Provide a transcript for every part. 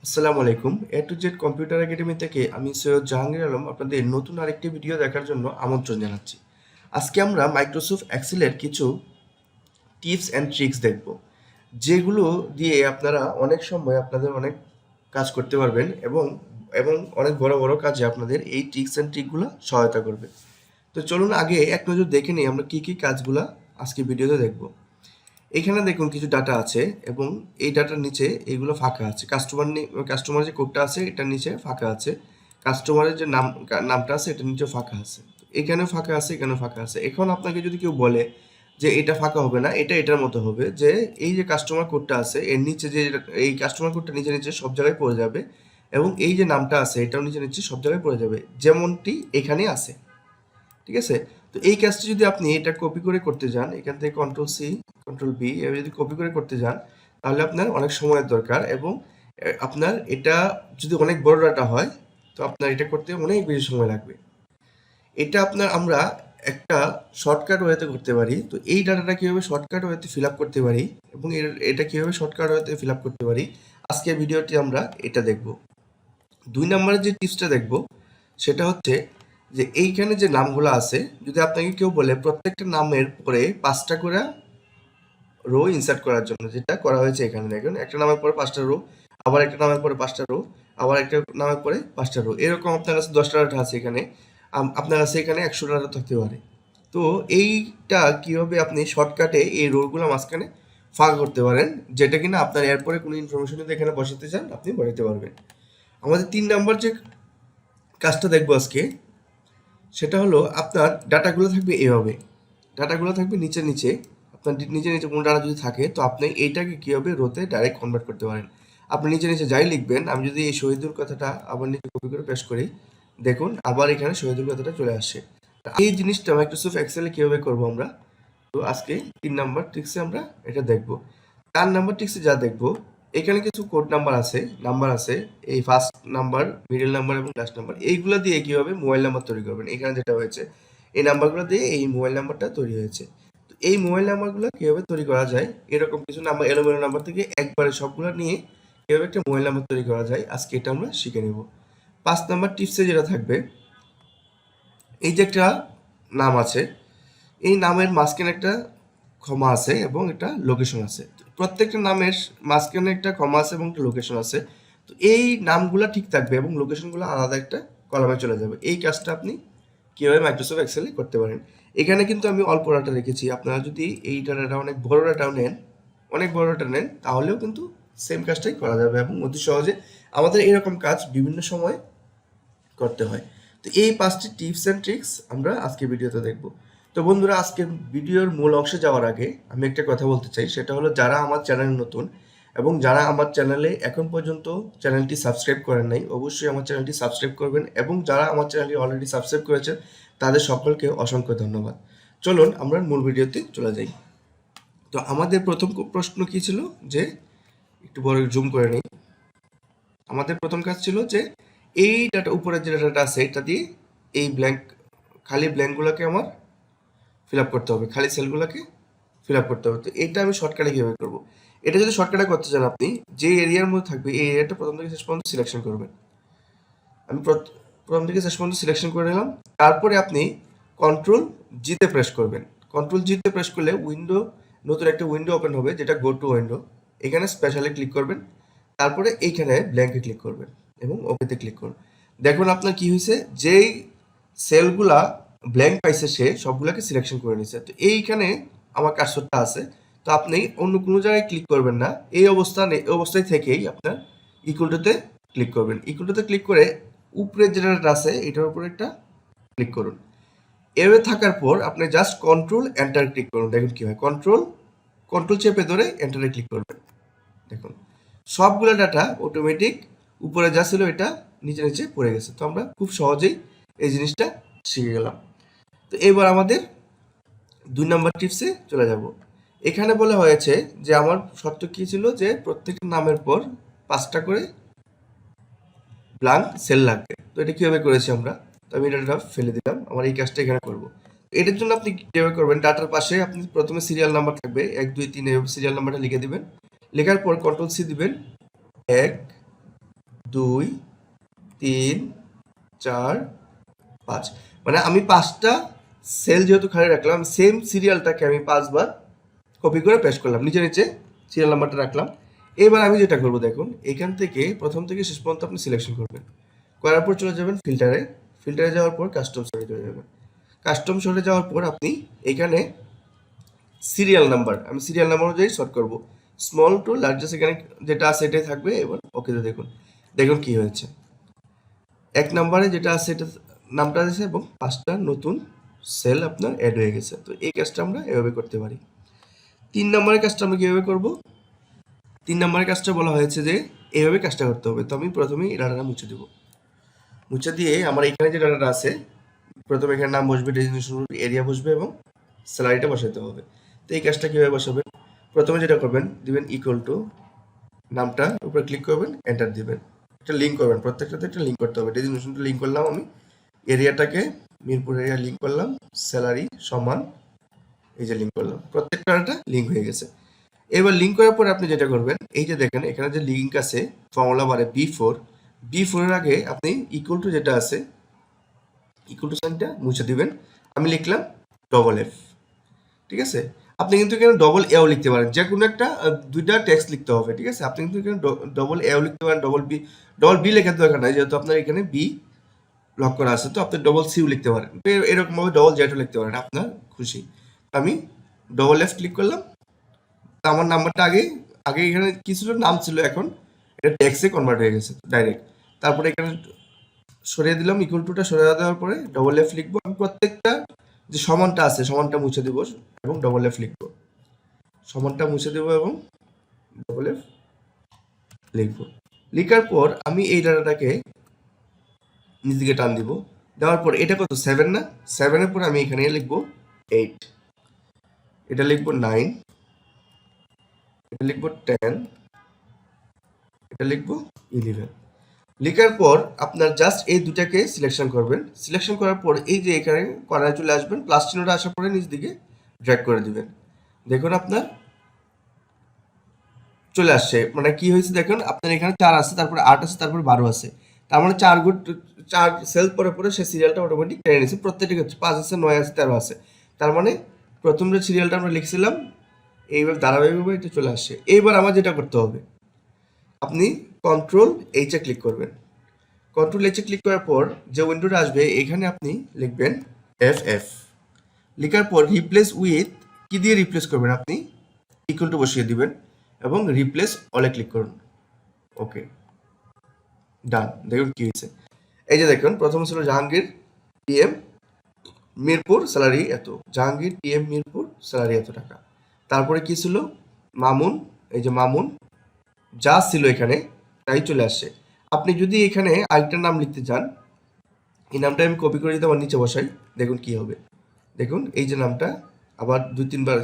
আসসালামু আলাইকুম। এ to Z computer academy থেকে আমি সৈয়দ জাহাঙ্গীর আলম আপনাদের নতুন আরেকটি ভিডিও দেখার জন্য আমন্ত্রণ জানাচ্ছি। আজকে আমরা মাইক্রোসফট এক্সেলের কিছু টিপস অ্যান্ড ট্রিক্স দেখব, যেগুলো দিয়ে আপনারা অনেক সময় আপনাদের অনেক কাজ করতে পারবেন এবং এবং অনেক বড় বড় কাজে আপনাদের এই ট্রিক্স অ্যান্ড ট্রিকগুলো সহায়তা করবে। তো চলুন আগে এক নজর দেখে নিই আমরা কী কী কাজগুলা আজকে ভিডিওতে দেখব। এখানে দেখুন কিছু ডাটা আছে এবং এই ডাটার নিচে এইগুলো ফাঁকা আছে। কাস্টমার যে কোডটা আছে এটার নিচে ফাঁকা আছে। কাস্টমারের যে নামটা আছে এটার নিচে ফাঁকা আছে। এখানেও ফাঁকা আছে, এখানেও ফাঁকা আছে। এখন আপনাকে যদি কেউ বলে যে এটা ফাঁকা হবে না, এটা এটার মতো হবে, যে এই যে কাস্টমার কোডটা আছে এর নিচে যে এই কাস্টমার কোডটা নিচে নিচে সব জায়গায় পড়ে যাবে এবং এই যে নামটা আছে এটাও নিচে নিচে সব জায়গায় পড়ে যাবে, যেমনটি এখানে আছে। ঠিক আছে? তো এই কাজটি যদি আপনি এটা কপি করে করতে যান, এখান থেকে কন্ট্রোল সি কন্ট্রোল বি এভাবে যদি কপি করে করতে যান, তাহলে আপনার অনেক সময়ের দরকার এবং আপনার এটা যদি অনেক বড় ডাটা হয় তো আপনার এটা করতে অনেক বেশি সময় লাগবে। এটা আমরা একটা শর্টকাট ওয়েতে করতে পারি। তো এই ডাটাটা কিভাবে শর্টকাট ওয়েতে ফিল আপ করতে পারি এবং এটা কিভাবে শর্টকাট ওয়েতে ফিল আপ করতে পারি, আজকের ভিডিওটি আমরা এটা দেখব। ২ নম্বরের যে টিপসটা দেখব সেটা হচ্ছে যে এইখানে যে নামগুলো আছে, যদি আপনাকে কেউ বলে প্রত্যেকটা নামের পরে ৫টা করে রো ইনসার্ট করার জন্য, যেটা করা হয়েছে এখানে দেখুন, একটা নামের পরে ৫টা রো, আবার একটা নামের পরে ৫টা রো, আবার একটা নামের পরে ৫টা রো, এরকম আপনার কাছে ১০টা ডাটা আছে এখানে, আপনার কাছে এখানে ১০০ ডাটা থাকতে পারে। তো এইটা কিভাবে আপনি শর্টকাটে এই রোগুলো মাঝখানে ফাঁকা করতে পারেন, যেটা কিনা আপনার এরপরে কোনো ইনফরমেশন যদি এখানে বসাতে চান আপনি বসাতে পারবেন। আমাদের ৩ নম্বর যে কাজটা দেখবো আজকে সেটা হলো আপনার ডাটাগুলো থাকবে এভাবে। ডাটাগুলো থাকবে নিচে নিচে, আপনার নিচে নিচে কোনো ডাটা যদি থাকে তো আপনি এইটাকে কীভাবে রোতে ডাইরেক্ট কনভার্ট করতে পারেন। আপনি নিচে নিচে যাই লিখবেন, আমি যদি এই শহীদুল কথাটা আবার নিচে কপি করে পেস্ট করি, দেখুন আবার এখানে শহীদুল কথাটা চলে আসে। এই জিনিসটা মাইক্রোসফট এক্সেলে কীভাবে করবো আমরা, তো আজকে ৩ নাম্বার ট্রিক্সে আমরা এটা দেখব। ৪ নাম্বার ট্রিক্সে যা দেখব, এখানে কিছু কোড নাম্বার আছে, এই ফার্স্ট নাম্বার, মিডল নাম্বার এবং লাস্ট নাম্বার, এইগুলো দিয়ে কিভাবে মোবাইল নাম্বার তৈরি করবেন। এখানে যেটা হয়েছে এই নাম্বারগুলো দিয়ে এই মোবাইল নাম্বারটা তৈরি হয়েছে। তো এই মোবাইল নাম্বারগুলো কিভাবে তৈরি করা যায়, এরকম কিছু নাম্বার এলোমেলো নাম্বার থেকে একবারে সবগুলো নিয়ে কিভাবে একটা মোবাইল নাম্বার তৈরি করা যায়, আজকে এটা আমরা শিখে নেব। ৫ নাম্বার টিপসে যেটা থাকবে, এই যে একটা নাম আছে, এই নামের মাঝখানে একটা কমা আছে এবং একটা লোকেশন আছে। প্রত্যেকটা নামের মাঝখানে একটা কমা আছে এবং একটা লোকেশন আছে। তো এই নামগুলা ঠিক থাকবে এবং লোকেশনগুলো আলাদা একটা কলামে চলে যাবে। এই কাজটা আপনি কীভাবে মাইক্রোসফট এক্সেলে করতে পারেন। এখানে কিন্তু আমি অল্প ডাটা রেখেছি, আপনারা যদি এই ডাটাটা অনেক বড় ডাটা নেন তাহলেও কিন্তু সেম কাজটাই করা যাবে এবং অতি সহজে আমাদের এরকম কাজ বিভিন্ন সময় করতে হয়। তো এই ৫টি টিপস অ্যান্ড ট্রিক্স আমরা আজকে ভিডিওতে দেখব। তো বন্ধুরা, আজকের ভিডিওর মূল অংশে যাওয়ার আগে আমি একটা কথা বলতে চাই, সেটা হলো যারা আমার চ্যানেলে নতুন এবং যারা আমার চ্যানেলে এখন পর্যন্ত চ্যানেলটি সাবস্ক্রাইব করেন নাই, অবশ্যই আমার চ্যানেলটি সাবস্ক্রাইব করবেন এবং যারা আমার চ্যানেলটি অলরেডি সাবস্ক্রাইব করেছেন তাদের সকলকে অসংখ্য ধন্যবাদ। চলুন আমরা মূল ভিডিওতে চলে যাই। তো আমাদের প্রথম প্রশ্ন কি ছিল, যে একটু বড় জুম করে নিই। আমাদের প্রথম কাজ ছিল যে এই ডাটা, উপরের যে ডাটাটা আছে এটা দিয়ে এই খালি ব্ল্যাঙ্কগুলোকে আমার ফিল আপ করতে হবে, খালি সেলগুলোকে ফিল আপ করতে হবে। তো এটা আমি শর্টকাটে কীভাবে করবো, এটা যদি শর্টকাটে করতে চান আপনি যে এরিয়ার মধ্যে থাকবে এই এরিয়াটা প্রথম থেকে শেষ পর্যন্ত সিলেকশন করবেন। আমি প্রথম থেকে শেষ পর্যন্ত সিলেকশন করে নিলাম। তারপরে আপনি কন্ট্রোল জিতে প্রেস করবেন। কন্ট্রোল জিতে প্রেস করলে নতুন একটা উইন্ডো ওপেন হবে, যেটা গো টু উইন্ডো। এখানে স্পেশালে ক্লিক করবেন, তারপরে এইখানে ব্ল্যাঙ্কে ক্লিক করবেন এবং ওকেতে ক্লিক করুন। দেখুন আপনার কি হয়েছে, যেই সেলগুলা ব্ল্যাঙ্ক পাইছে সে সবগুলাকে সিলেকশন করে নিছে। তো এইখানে আমার কার্সরটা আছে, তো আপনি অন্য কোনো জায়গায় ক্লিক করবেন না, এই অবস্থায় থেকেই আপনার ইকুয়ালটুতে ক্লিক করবেন। ইকুয়ালটুতে ক্লিক করে উপরে যেটা আছে এটার উপরে একটা ক্লিক করুন। এভাবে থাকার পর আপনি জাস্ট কন্ট্রোল এন্টার ক্লিক করুন। দেখুন কি হয়, কন্ট্রোল চেপে ধরে এন্টারে ক্লিক করবেন। দেখুন সবগুলো ডাটা অটোমেটিক উপরে যা ছিল এটা নিচে নিচে পড়ে গেছে। তো আমরা খুব সহজেই এই জিনিসটা শিখে গেলাম। তো এবার আমাদের ২ নম্বর টিপসে চলে যাব। এখানে বলা হয়েছে যে আমার শর্ত কি ছিল, যে প্রত্যেকটা নামের পর ৫টা করে ব্ল্যাঙ্ক সেল লাগবে। তো এটা কিভাবে করেছি আমরা, তো আমি ডাটা ফেলে দিলাম, আমার এই কাজটা এখানে করব। এটার জন্য আপনি কিভাবে করবেন, ডাটার পাশে আপনি প্রথমে সিরিয়াল নাম্বার থাকবে ১ ২ ৩, এভাবে সিরিয়াল নাম্বারটা লিখে দিবেন। লেখার পর কন্ট্রোল সি দিবেন, ১ 2 3 4 5, মানে আমি 5টা সেল যেহেতু খালি রাখলাম, সেম সিরিয়ালটাকে আমি 5বার কপি করে পেস্ট করলাম, নিচে নিচে সিরিয়াল নাম্বারটা রাখলাম। এবার আমি যেটা করব দেখুন, এখান থেকে প্রথম থেকে শেষ পর্যন্ত আপনি সিলেকশন করবেন, করার পর চলে যাবেন ফিল্টারে, ফিল্টারে যাওয়ার পর কাস্টম সরে চলে যাবেন, কাস্টম সরে যাওয়ার পর আপনি এখানে সিরিয়াল নাম্বার, আমি সিরিয়াল নাম্বার অনুযায়ী সর্ট করব, স্মল টু লার্জেস্ট এখানে যেটা আছে এটাই থাকবে। এবার ওকেতে দেখুন, দেখুন কি হয়েছে, 1 নম্বরে যেটা আছে এটা নামটা আছে এবং 5টা নতুন সেল আপনার অ্যাড হয়ে গেছে। তো এই কাজটা আমরা এভাবে করতে পারি। 3 নম্বরের কাজটা আমরা কীভাবে করব? 3 নম্বরের কাজটা বলা হয়েছে যে এইভাবে কাজটা করতে হবে। তো আমি প্রথমেই এই ডাটাটা মুছে দেব, মুছে দিয়ে আমার এখানে যে ডাটাটা আছে, প্রথমে এখানে নাম বসবে, ডেজিগনেশন এরিয়া বসবে এবং স্যালারিটা বসাতে হবে। তো এই কাজটা কীভাবে বসাবেন? প্রথমে যেটা করবেন, দিবেন ইকুয়াল টু, নামটা উপরে ক্লিক করবেন, এন্টার দিবেন, একটা লিঙ্ক করবেন, প্রত্যেকটাতে একটা লিঙ্ক করতে হবে। ডেজিগনেশনটা লিঙ্ক করলাম আমি, এরিয়াটাকে মিরপুর এরিয়া লিঙ্ক করলাম, স্যালারি সমান এই যে লিঙ্ক করলাম, প্রত্যেকটা একটা লিঙ্ক হয়ে গেছে। এবার লিঙ্ক করার পরে আপনি যেটা করবেন, এই যে দেখেন এখানে যে লিঙ্ক আছে ফর্মুলা বারে B4 এর আগে আপনি ইকুয়াল টু যেটা আছে, ইকুয়াল টু সাইনটা মুছে দিবেন। আমি লিখলাম ডবল F, ঠিক আছে? আপনি কিন্তু এখানে ডবল এও লিখতে পারেন, যে কোনো একটা দুইটা টেক্সট লিখতে হবে, ঠিক আছে? আপনি কিন্তু এখানে ডবল এও লিখতে পারেন, ডবল বি লেখার দরকার নাই, যেহেতু আপনার এখানে বি লক করা আছে। তো আপনি ডবল সিও লিখতে পারেন, এরকম ভাবে ডবল জেডও লিখতে পারেন, আপনার খুশি। আমি ডবল F ক্লিক করলাম। তো আমার নাম্বারটা আগে আগে এখানে কি ছিল, নাম ছিল, এখন এটা টেক্সটে কনভার্ট হয়ে গেছে ডাইরেক্ট। তারপরে এখানে সরিয়ে দিলাম, ইকুয়াল টুটা সরিয়ে দেওয়ার পরে ডবল F লিখবো। আমি প্রত্যেকটা যে সমানটা আছে সমানটা মুছে দেবো এবং ডবল F লিখবো, সমানটা মুছে দেবো এবং ডবল F লিখবো। লিখার পর আমি এই ডাটাটাকে নিচ দিকে টান দিব, দেওয়ার পর এটা কত 7 না, 7-এর পর আমি এখানে লিখবো 8, এটা লিখবো 9, এটা লিখবো 10, এটা লিখবো 11। লেখার পর আপনার জাস্ট এই দুটাকে সিলেকশন করবেন, সিলেকশন করার পর এই যে এখানে কর্নারে চলে আসবেন, প্লাস চিহ্নটা আসার পরে নিচ দিকে ড্র্যাগ করে দিবেন। দেখুন আপনার চলে আসছে, মানে কি হয়েছে দেখুন, আপনার এখানে 4 আছে, তারপরে 8 আছে, তারপরে 12 আছে, তার মানে 4 সেল পরে পরে সে সিরিয়ালটা অটোমেটিক টেনে নিয়েছে। প্রত্যেকটা ক্ষেত্রে 5 আছে, 9 আছে, 13 আছে, তার মানে প্রথম যে সিরিয়ালটা আমরা লিখছিলাম এইভাবে ধারাবাহিকভাবে এটা চলে আসছে। এইবার আমার যেটা করতে হবে, আপনি কন্ট্রোল এইচে ক্লিক করবেন, কন্ট্রোল এইচে ক্লিক করার পর যে উইন্ডোটা আসবে এখানে আপনি লিখবেন FF, লেখার পর রিপ্লেস উইথ কি দিয়ে রিপ্লেস করবেন, আপনি ইকুয়াল টু বসিয়ে দিবেন এবং রিপ্লেস অলে ক্লিক করুন। ওকে, ডান। দেখুন কি হয়েছে, এই যে দেখুন প্রথমে ছিল জাহাঙ্গীর PM মিরপুর স্যালারি এত, জাহাঙ্গীর PM মিরপুর স্যালারি এত টাকা। তারপরে কি ছিল, মামুন, এই যে মামুন যা ছিল এখানে তাই চলে আসছে। আপনি যদি এখানে আরেকটা নাম লিখতে চান, এই নামটা আমি কপি করে দিতে আমার নিচে বসাই, দেখুন কি হবে। দেখুন এই যে নামটা আবার 2-3 বার,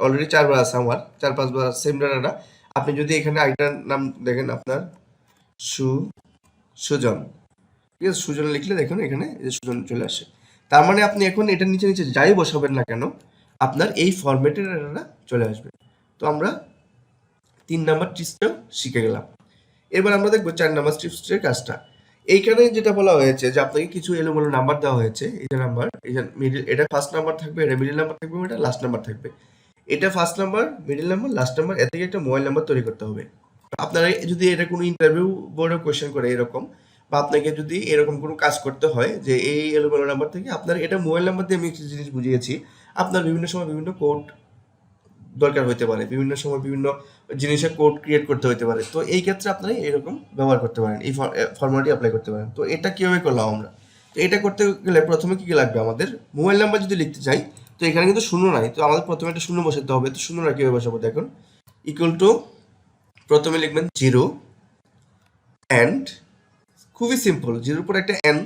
অলরেডি 4 বার আছে, আমার 4-5 বার সেম ডাটাটা। আপনি যদি এখানে আরেকটা নাম দেখেন, আপনার সুজন, ঠিক আছে, সুজন লিখলে দেখুন এখানে এই যে সুজন চলে আসে। তার মানে আপনি এখন এটার নিচে নিচে যাই বসাবেন না কেন, আপনার এই ফরম্যাটের ডাটাটা চলে আসবে। তো আমরা 3 নাম্বার টিপসটাও শিখে গেলাম। এবার আমরা দেখবো 4 নাম্বার টিপসের কাজটা। এইখানে যেটা বলা হয়েছে যে আপনাকে কিছু এলোমেলো নাম্বার দেওয়া হয়েছে, এই যে নাম্বার, এই যে মিডল, এটা ফার্স্ট নাম্বার থাকবে, এটা মিডল নাম্বার থাকবে, এটা লাস্ট নাম্বার থাকবে। এটা first number, middle number, last number, এর থেকে একটা মোবাইল নাম্বার তৈরি করতে হবে। আপনারা যদি এটা কোনো ইন্টারভিউ বোর্ডে কোয়েশ্চেন করে এরকম, বা আপনাকে যদি এরকম কোনো কাজ করতে হয় যে এই এলোমেলো নাম্বার থেকে আপনার এটা মোবাইল নাম্বার দিয়ে, আমি একটা জিনিস বুঝিয়েছি, আপনার বিভিন্ন সময় বিভিন্ন কোড দরকার হতে পারে, বিভিন্ন সময় বিভিন্ন জিনিসের কোড ক্রিয়েট করতে হতে পারে। তো এই ক্ষেত্রে আপনারা এরকম ব্যবহার করতে পারেন, এই ফর্মুলাটি অ্যাপ্লাই করতে পারেন। তো এটা কীভাবে করলাম আমরা? তো এটা করতে গেলে প্রথমে কী কী লাগবে, আমাদের মোবাইল নাম্বার যদি লিখতে চাই, তো এখানে কিন্তু শূন্য নাই, তো আমাদের প্রথমে একটা শূন্য বসাতে হবে। তো শূন্যটা কীভাবে বসাবো দেখুন, ইকুয়াল টু, প্রথমে লিখবেন 0 অ্যান্ড, খুবই সিম্পল, 0-এর উপর একটা N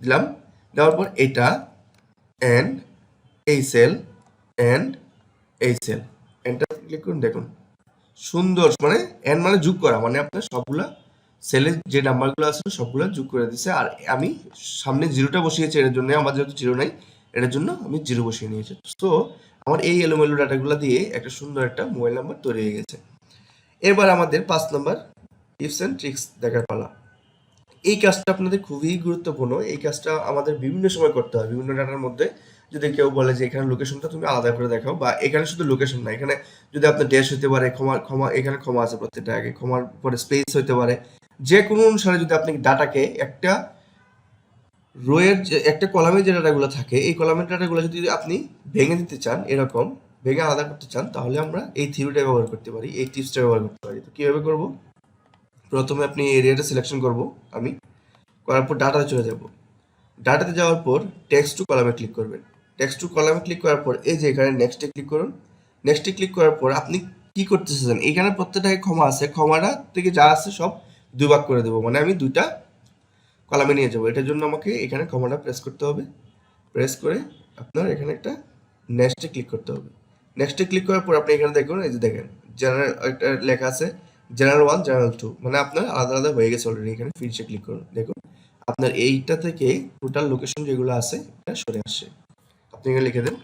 দিলাম, দেওয়ার পর এটা অ্যান্ড এই সেল অ্যান্ড এই সেল, এন্টার ক্লিক করুন। দেখুন সুন্দর, মানে এন মানে যোগ করা, মানে আপনার সবগুলা সেলের যে নাম্বারগুলো আছে সবগুলো যোগ করে দিছে। আর আমি সামনে 0টা বসিয়েছি, এর জন্য আমার যেহেতু 0 নাই, এটার জন্য আমি 0 বসিয়ে নিয়েছি। তো আমার এই এলোমেলো ডাটাগুলো দিয়ে একটা সুন্দর একটা মোবাইল নাম্বার তৈরি হয়ে গেছে। এবার আমাদের 5 নাম্বার টিপস অ্যান্ড ট্রিক্স দেখার পালা। এই কাজটা আপনাদের খুবই গুরুত্বপূর্ণ। এই কাজটা আমাদের বিভিন্ন সময় করতে হয়। বিভিন্ন ডাটার মধ্যে যদি কেউ বলে যে এখানে লোকেশনটা তুমি আলাদা করে দেখাও, বা এখানে শুধু লোকেশন না, এখানে যদি আপনার ড্যাশ হতে পারে, ক্ষমা এখানে ক্ষমা আছে প্রত্যেকটা আগে, ক্ষমার পরে স্পেস হতে পারে। যে কোনো অনুসারে যদি আপনি ডাটাকে একটা রোয়ের যে একটা কলামে যে ডাটাগুলো থাকে, এই কলামের ডাটাগুলো যদি আপনি ভেঙে দিতে চান, এরকম ভেঙে আলাদা করতে চান, তাহলে আমরা এই থিওরিটা ব্যবহার করতে পারি, এই টিপসটা ব্যবহার করতে পারি। তো কিভাবে করব? প্রথমে আপনি এরিয়াটা সিলেকশন করব, আমি করার পর ডাটাতে চলে যাব। ডাটাতে যাওয়ার পর টেক্সট টু কলামে ক্লিক করবেন। টেক্সট টু কলামে ক্লিক করার পর এই যে এখানে নেক্সটে ক্লিক করুন। নেক্সটে ক্লিক করার পর আপনি কি করতেছেন, এখানে প্রত্যেকটায় ক্ষমা আছে, ক্ষমাটা থেকে যা আছে সব দুই ভাগ করে দেবো, মানে আমি দুইটা কলামে নিয়ে যাবো। এটার জন্য আমাকে এখানে ক্ষমাটা প্রেস করতে হবে। প্রেস করে আপনার এখানে একটা নেক্সটে ক্লিক করতে হবে। নেক্সটে ক্লিক করার পর আপনি এখানে দেখুন, এই যে দেখেন জেনারেল একটা লেখা আছে, জেনারেল 1 জেনারেল 2, মানে আপনার আলাদা আলাদা হয়ে গেছে অলরেডি। এখানে ফিনিশে ক্লিক করুন, দেখুন আপনার এইটা থেকে টোটাল লোকেশন যেগুলো আছে এটা সরে আসছে। আপনি এখানে লিখে দেন।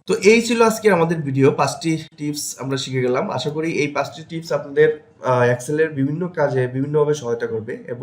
তো এই ছিল আজকে আমাদের ভিডিও, 5টি টিপস আমরা শিখে গেলাম। আশা করি এই 5টি টিপস আপনাদের এক্সেলের বিভিন্ন কাজে বিভিন্নভাবে সহায়তা করবে এবং